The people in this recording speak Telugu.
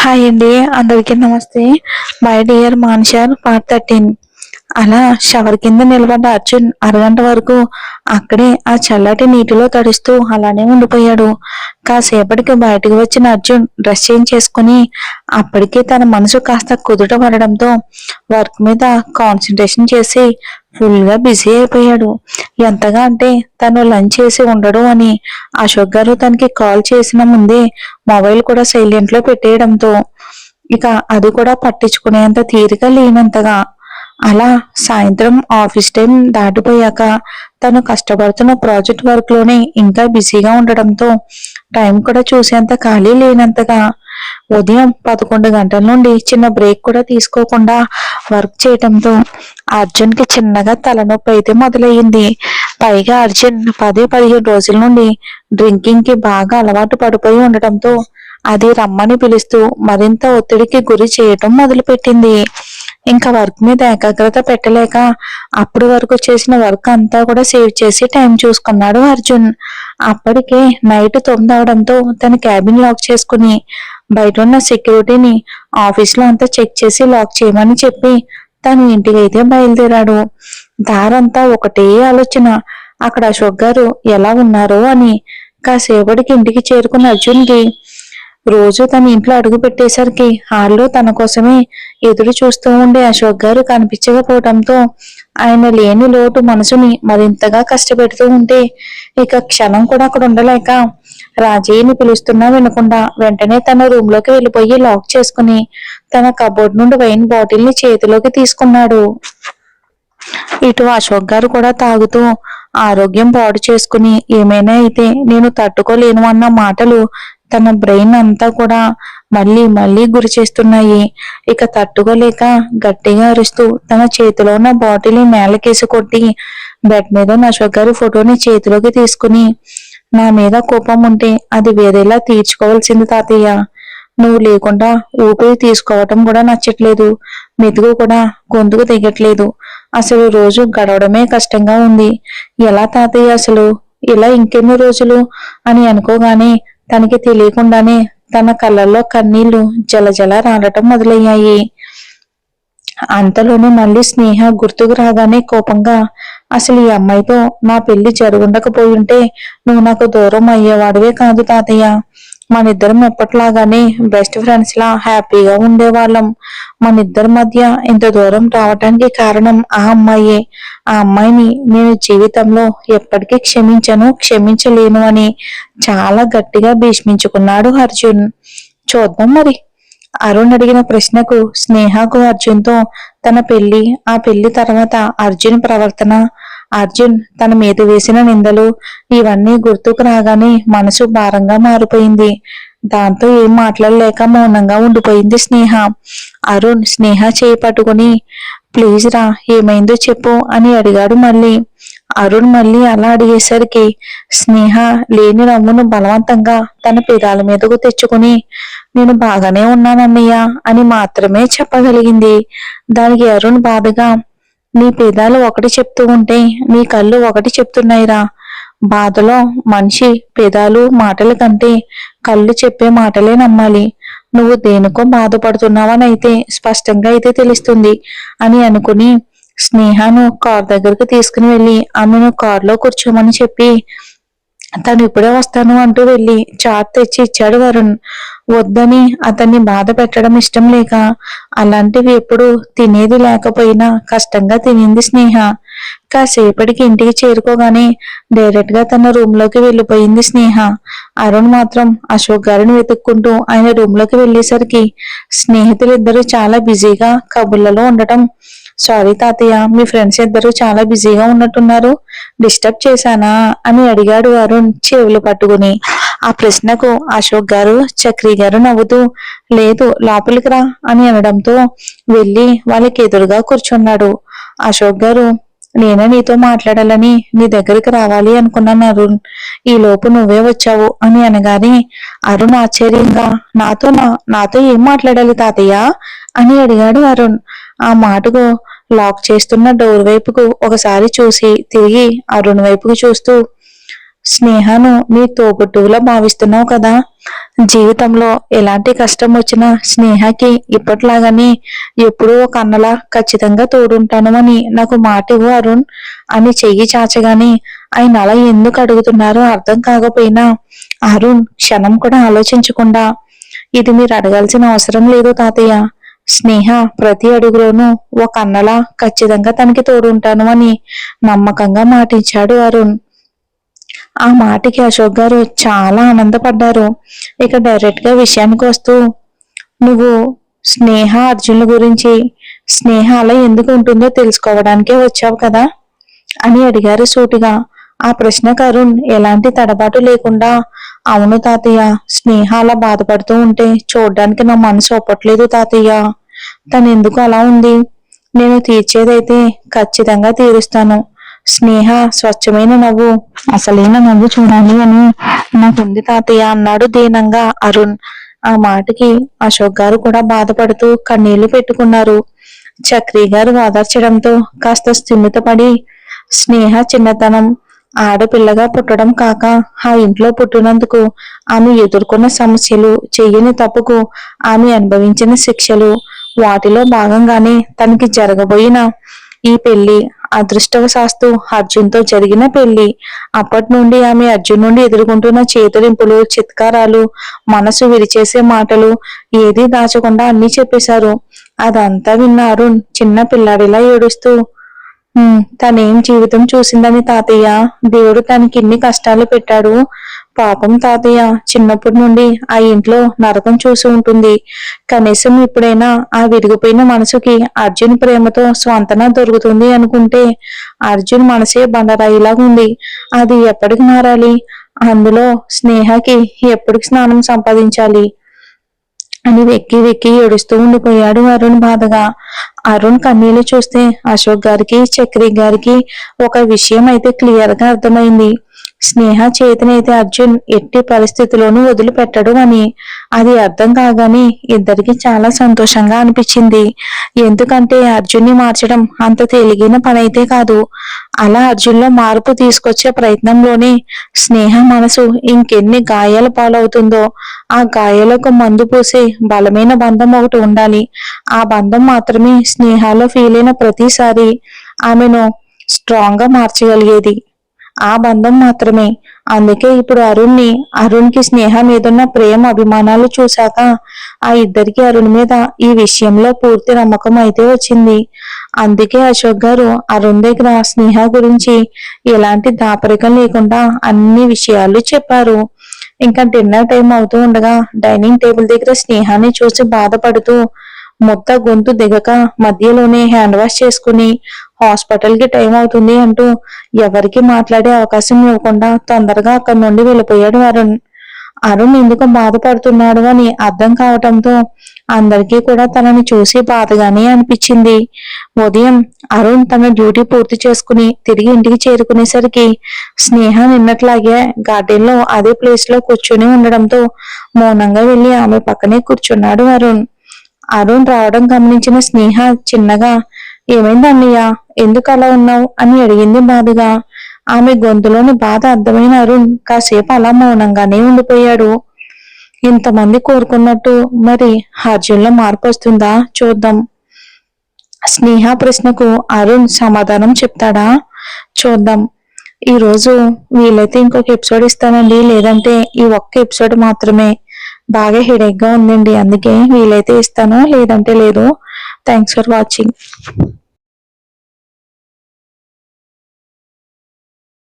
హాయ్ అండి, అందరికీ నమస్తే. మై డియర్ మాన్షర్ పార్ట్ 13. అలా షవర్ కింద నిలబడ్డ అర్జున్ అరగంట వరకు అక్కడే ఆ చల్లటి నీటిలో తడుస్తూ అలానే ఉండిపోయాడు. కాసేపటికి బయటకు వచ్చిన అర్జున్ డ్రెస్ చేంజ్ చేసుకుని అప్పటికే తన మనసు కాస్త కుదుట పడడంతో వర్క్ మీద కాన్సన్ట్రేషన్ చేసి ఫుల్ గా బిజీ అయిపోయాడు. ఎంతగా అంటే తను లంచ్ చేసి ఉండడు అని అశోక్ గారు తనకి కాల్ చేసిన ముందే మొబైల్ కూడా సైలెంట్ లో పెట్టేయడంతో ఇక అది కూడా పట్టించుకునేంత తీరిక లేనంతగా అలా సాయంత్రం ఆఫీస్ టైం దాటిపోయాక తను కష్టపడుతున్న ప్రాజెక్ట్ వర్క్ లోనే ఇంకా బిజీగా ఉండడంతో టైం కూడా చూసేంత ఖాళీ లేనంతగా ఉదయం 11 గంటల నుండి చిన్న బ్రేక్ కూడా తీసుకోకుండా వర్క్ చేయటంతో అర్జున్ కి చిన్నగా తలనొప్పి అయితే మొదలయ్యింది. పైగా అర్జున్ 10-15 రోజుల నుండి డ్రింకింగ్ కి బాగా అలవాటు పడిపోయి ఉండటంతో అది రమ్మని పిలుస్తూ మరింత ఒత్తిడికి గురి చేయటం మొదలుపెట్టింది. ఇంకా వర్క్ మీద ఏకాగ్రత పెట్టలేక అప్పటి వరకు చేసిన వర్క్ అంతా కూడా సేవ్ చేసి టైం చూసుకున్నాడు అర్జున్. అప్పటికే నైట్ 9 అవడంతో తన క్యాబిన్ లాక్ చేసుకుని బయట ఉన్న సెక్యూరిటీని ఆఫీస్ లో అంతా చెక్ చేసి లాక్ చేయమని చెప్పి తను ఇంటికైతే బయలుదేరాడు. దారంతా ఒకటే ఆలోచన, అక్కడ అశోక్ గారు ఎలా ఉన్నారో అని. కాసేపటికి ఇంటికి చేరుకున్న అర్జున్ కి రోజు తన ఇంట్లో అడుగు పెట్టేసరికి హాల్లో తన కోసమే ఎదురు చూస్తూ ఉండే అశోక్ గారు కనిపించకపోవడంతో ఆయన లేని లోటు మనసుని మరింతగా కష్టపెడుతూ ఉంటే ఇక క్షణం కూడా అక్కడ ఉండలేక రాజయ్యని పిలుస్తున్నా వినకుండా వెంటనే తన రూమ్ లోకి వెళ్ళిపోయి లాక్ చేసుకుని తన కబోర్డ్ నుండి వైన్ బాటిల్ ని చేతిలోకి తీసుకున్నాడు. ఇటు అశోక్ గారు కూడా తాగుతూ ఆరోగ్యం పాడు చేసుకుని ఏమైనా అయితే నేను తట్టుకోలేను అన్న మాటలు తన బ్రెయిన్ అంతా కూడా మళ్ళీ మళ్ళీ గురి చేస్తున్నాయి. ఇక తట్టుకోలేక గట్టిగా అరుస్తూ తన చేతిలో ఉన్న బాటిల్ నేలకేసి కొట్టి బెడ్ మీద ఉన్న అశోక్ గారి ఫోటోని చేతిలోకి తీసుకుని నా మీద కోపం ఉంటే అది వేరేలా తీర్చుకోవాల్సింది తాతయ్య. నువ్వు లేకుండా ఊపిరి తీసుకోవటం కూడా నచ్చట్లేదు, మెతుకు కూడా గొంతుకు దిగట్లేదు. అసలు రోజు గడవడమే కష్టంగా ఉంది. ఎలా తాతయ్య అసలు ఇలా ఇంకెన్ని రోజులు అని అనుకోగానే తనకి తెలియకుండానే తన కళ్ళల్లో కన్నీళ్లు జలజల రాలటం మొదలయ్యాయి. అంతలోనే మళ్ళీ స్నేహ గుర్తుకు రాగానే కోపంగా, అసలు ఈ అమ్మాయితో నా పెళ్లి జరుగుండకపోయింటే నువ్వు నాకు దూరం అయ్యేవాడివే కాదు తాతయ్య. మనిద్దరం ఎప్పట్లాగానే బెస్ట్ ఫ్రెండ్స్ లా హ్యాపీగా ఉండేవాళ్ళం. మనిద్దరి మధ్య ఇంత దూరం రావటానికి కారణం ఆ అమ్మాయే. ఆ అమ్మాయిని నేను జీవితంలో ఎప్పటికీ క్షమించలేను అని చాలా గట్టిగా భీష్మించుకున్నాడు అర్జున్. చూద్దాం మరి. అరుణ్ అడిగిన ప్రశ్నకు స్నేహకు అర్జున్తో తన పెళ్లి, ఆ పెళ్లి తర్వాత అర్జున్ ప్రవర్తన, అర్జున్ తన మీద వేసిన నిందలు ఇవన్నీ గుర్తుకు రాగానే మనసు భారంగా మారిపోయింది. దాంతో ఏం మాట్లాడలేక మౌనంగా ఉండిపోయింది స్నేహ. అరుణ్ స్నేహ చేయి పట్టుకుని ప్లీజ్ రా, ఏమైందో చెప్పు అని అడిగాడు మళ్ళీ. అరుణ్ మళ్ళీ అలా అడిగేసరికి స్నేహ లేని నవ్వును బలవంతంగా తన పెదాల మీదకు తెచ్చుకుని నేను బాగానే ఉన్నానన్నయ్య అని మాత్రమే చెప్పగలిగింది. దానికి అరుణ్ బాధగా నీ పెదాలు ఒకటి చెప్తూ ఉంటే నీ కళ్ళు ఒకటి చెప్తున్నాయిరా. బాధలో మనిషి పెదాలు మాటల కంటే కళ్ళు చెప్పే మాటలే నమ్మాలి. నువ్వు దేనికో బాధపడుతున్నావని అయితే స్పష్టంగా అయితే తెలుస్తుంది అని అనుకుని స్నేహను కార్ దగ్గరకు తీసుకుని వెళ్ళి ఆమెను కారులో కూర్చోమని చెప్పి తను ఇప్పుడే వస్తాను అంటూ వెళ్ళి చాట్ తెచ్చి ఇచ్చాడు వరుణ్. వద్దని అతన్ని బాధ పెట్టడం ఇష్టం లేక అలాంటివి ఎప్పుడు తినేది లేకపోయినా కష్టంగా తినింది స్నేహ. కాసేపటికి ఇంటికి చేరుకోగానే డైరెక్ట్ గా తన రూమ్ లోకి వెళ్ళిపోయింది స్నేహ. అరుణ్ మాత్రం అశోక్ గారిని వెతుక్కుంటూ ఆయన రూమ్ లోకి వెళ్ళేసరికి స్నేహితులిద్దరూ చాలా బిజీగా కబుర్లలో ఉండటం, సారీ తాతయ్య, మీ ఫ్రెండ్స్ ఇద్దరు చాలా బిజీగా ఉన్నట్టున్నారు, డిస్టర్బ్ చేశానా అని అడిగాడు అరుణ్ చెవులు పట్టుకుని. ఆ ప్రశ్నకు అశోక్ గారు చక్రి గారు నవ్వుతూ లేదు లోపలికి రా అని అనడంతో వెళ్ళి వాళ్ళకి ఎదురుగా కూర్చున్నాడు. అశోక్ గారు నేనే నీతో మాట్లాడాలని నీ దగ్గరికి రావాలి అనుకున్నాను అరుణ్, ఈ లోపు నువ్వే వచ్చావు అని అనగానే అరుణ్ ఆశ్చర్యంగా నాతో ఏం మాట్లాడాలి తాతయ్య అని అడిగాడు అరుణ్. ఆ మాటకు లాక్ చేస్తున్న డోర్ వైపుకు ఒకసారి చూసి తిరిగి అరుణ్ వైపుకు చూస్తూ స్నేహను నీ తోబుట్టువులా భావిస్తున్నావు కదా. జీవితంలో ఎలాంటి కష్టం వచ్చినా స్నేహకి ఇప్పట్లాగానే ఎప్పుడూ ఒక అన్నలా ఖచ్చితంగా తోడుంటాను అని నాకు మాట ఇవ్వు అరుణ్ అని చెయ్యి చాచగానే ఆయన అలా ఎందుకు అడుగుతున్నారో అర్థం కాకపోయినా అరుణ్ క్షణం కూడా ఆలోచించకుండా, ఇది మీరు అడగాల్సిన అవసరం లేదు తాతయ్య. స్నేహ ప్రతి అడుగులోనూ ఒక అన్నలా ఖచ్చితంగా తనకి తోడుంటాను అని నమ్మకంగా మాటిచ్చాడు అరుణ్. ఆ మాటకి అశోక్ గారు చాలా ఆనందపడ్డారు. ఇక డైరెక్ట్ గా విషయానికి వస్తూ, నువ్వు స్నేహ అర్జున్ల గురించి, స్నేహ అలా ఎందుకు ఉంటుందో తెలుసుకోవడానికే వచ్చావు కదా అని అడిగారు సూటిగా. ఆ ప్రశ్నకు అరుణ్ ఎలాంటి తడబాటు లేకుండా, అవును తాతయ్య, స్నేహ అలా బాధపడుతూ ఉంటే చూడ్డానికి నా మనసు ఒప్పట్లేదు తాతయ్య. తను ఎందుకు అలా ఉంది, నేను తీర్చేదైతే ఖచ్చితంగా తీరుస్తాను. స్నేహ స్వచ్ఛమైన నవ్వు, అసలైన నవ్వు చూడాలి అని నాకుంది తాతయ్య అన్నాడు దీనంగా అరుణ్. ఆ మాటకి అశోక్ గారు కూడా బాధపడుతూ కన్నీళ్లు పెట్టుకున్నారు. చక్రి గారు ఓదార్చడంతో కాస్త స్థిమితపడి, స్నేహ చిన్నతనం, ఆడపిల్లగా పుట్టడం కాక ఆ ఇంట్లో పుట్టినందుకు ఆమె ఎదుర్కొన్న సమస్యలు, చెయ్యని తప్పుకు ఆమె అనుభవించిన శిక్షలు, వాటిలో భాగంగానే తనకి జరగబోయిన ఈ పెళ్లి అదృష్టవశాస్తు అర్జున్తో జరిగిన పెళ్లి. అప్పటి నుండి ఆమె అర్జున్ నుండి ఎదుర్కొంటున్న చేతులింపులు, చిత్కారాలు, మనసు విరిచేసే మాటలు ఏదీ దాచకుండా అన్నీ చెప్పేశారు. అదంతా విన్న అరుణ్ చిన్న పిల్లాడిలా ఏడుస్తూ, తనేం జీవితం చూసిందని తాతయ్య, దేవుడు తనకి ఇన్ని కష్టాలు పెట్టాడు. పాపం తాతయ్య చిన్నప్పటి నుండి ఆ ఇంట్లో నరకం చూసి ఉంటుంది. కనీసం ఇప్పుడైనా ఆ విరిగిపోయిన మనసుకి అర్జున్ ప్రేమతో స్వంతన దొరుకుతుంది అనుకుంటే అర్జున్ మనసే బండరాయిలాగా ఉంది. అది ఎప్పటికి మారాలి, అందులో స్నేహకి ఎప్పటికి స్నానం సంపాదించాలి అని వెక్కి వెక్కి ఏడుస్తూ ఉండిపోయాడు అరుణ్ బాధగా. అరుణ్ కన్నీళ్లు చూస్తే అశోక్ గారికి, చక్రి గారికి ఒక విషయం అయితే క్లియర్ గా అర్థమైంది. స్నేహ చేతినైతే అర్జున్ ఎట్టి పరిస్థితిలోనూ వదిలిపెట్టడు అని. అది అర్థం కాగానే ఇద్దరికి చాలా సంతోషంగా అనిపించింది. ఎందుకంటే అర్జున్ని మార్చడం అంత తేలిగైన పనైతే కాదు. అలా అర్జున్లో మార్పు తీసుకొచ్చే ప్రయత్నంలోనే స్నేహ మనసు ఇంకెన్ని గాయాల పాలవుతుందో. ఆ గాయాలకు మందు పూసే బలమైన బంధం ఒకటి ఉండాలి. ఆ బంధం మాత్రమే స్నేహాలో ఫీల్ అయిన ప్రతిసారి ఆమెను స్ట్రాంగ్ గా మార్చగలిగేది. ఆ బంధం మాత్రమే. అందుకే ఇప్పుడు అరుణ్కి స్నేహ మీదున్న ప్రేమ, అభిమానాలు చూశాక ఆ ఇద్దరికి అరుణ్ మీద ఈ విషయంలో పూర్తి నమ్మకం అయితే వచ్చింది. అందుకే అశోక్ గారు అరుణ్ దగ్గర స్నేహ గురించి ఎలాంటి దాపరికం లేకుండా అన్ని విషయాలు చెప్పారు. ఇంకా డిన్నర్ టైం అవుతూ ఉండగా డైనింగ్ టేబుల్ దగ్గర స్నేహాన్ని చూసి బాధపడుతూ, మొత్త గొంతు దిగక మధ్యలోనే హ్యాండ్ వాష్ చేసుకుని హాస్పిటల్ కి టైం అవుతుంది అంటూ ఎవరికి మాట్లాడే అవకాశం ఇవ్వకుండా తొందరగా అక్కడి నుండి వెళ్ళిపోయాడు అరుణ్. అరుణ్ ఎందుకు బాధపడుతున్నాడు అని అర్థం కావటంతో అందరికీ కూడా తనని చూసి బాధగానే అనిపించింది. ఉదయం అరుణ్ తన డ్యూటీ పూర్తి చేసుకుని తిరిగి ఇంటికి చేరుకునేసరికి స్నేహ నిన్నట్లాగే గార్డెన్ లో అదే ప్లేస్ లో కూర్చుని ఉండడంతో మౌనంగా వెళ్లి ఆమె పక్కనే కూర్చున్నాడు అరుణ్. అరుణ్ రావడం గమనించిన స్నేహ చిన్నగా, ఏమైంది అన్నయ్య, ఎందుకు అలా ఉన్నావు అని అడిగింది బాధగా. ఆమె గొంతులోని బాధ అర్థమైన అరుణ్ కాసేపు అలా మౌనంగానే ఉండిపోయాడు. ఇంతమంది కోరుకున్నట్టు మరి అర్జున్లో మార్పు వస్తుందా చూద్దాం. స్నేహ ప్రశ్నకు అరుణ్ సమాధానం చెప్తాడా చూద్దాం. ఈ రోజు వీలైతే ఇంకొక ఎపిసోడ్ ఇస్తానండి, లేదంటే ఈ ఒక్క ఎపిసోడ్ మాత్రమే. బాగా హెడేక్ గా ఉందండి, అందుకే వీలైతే ఇస్తాను, లేదంటే లేదు. Thanks for watching.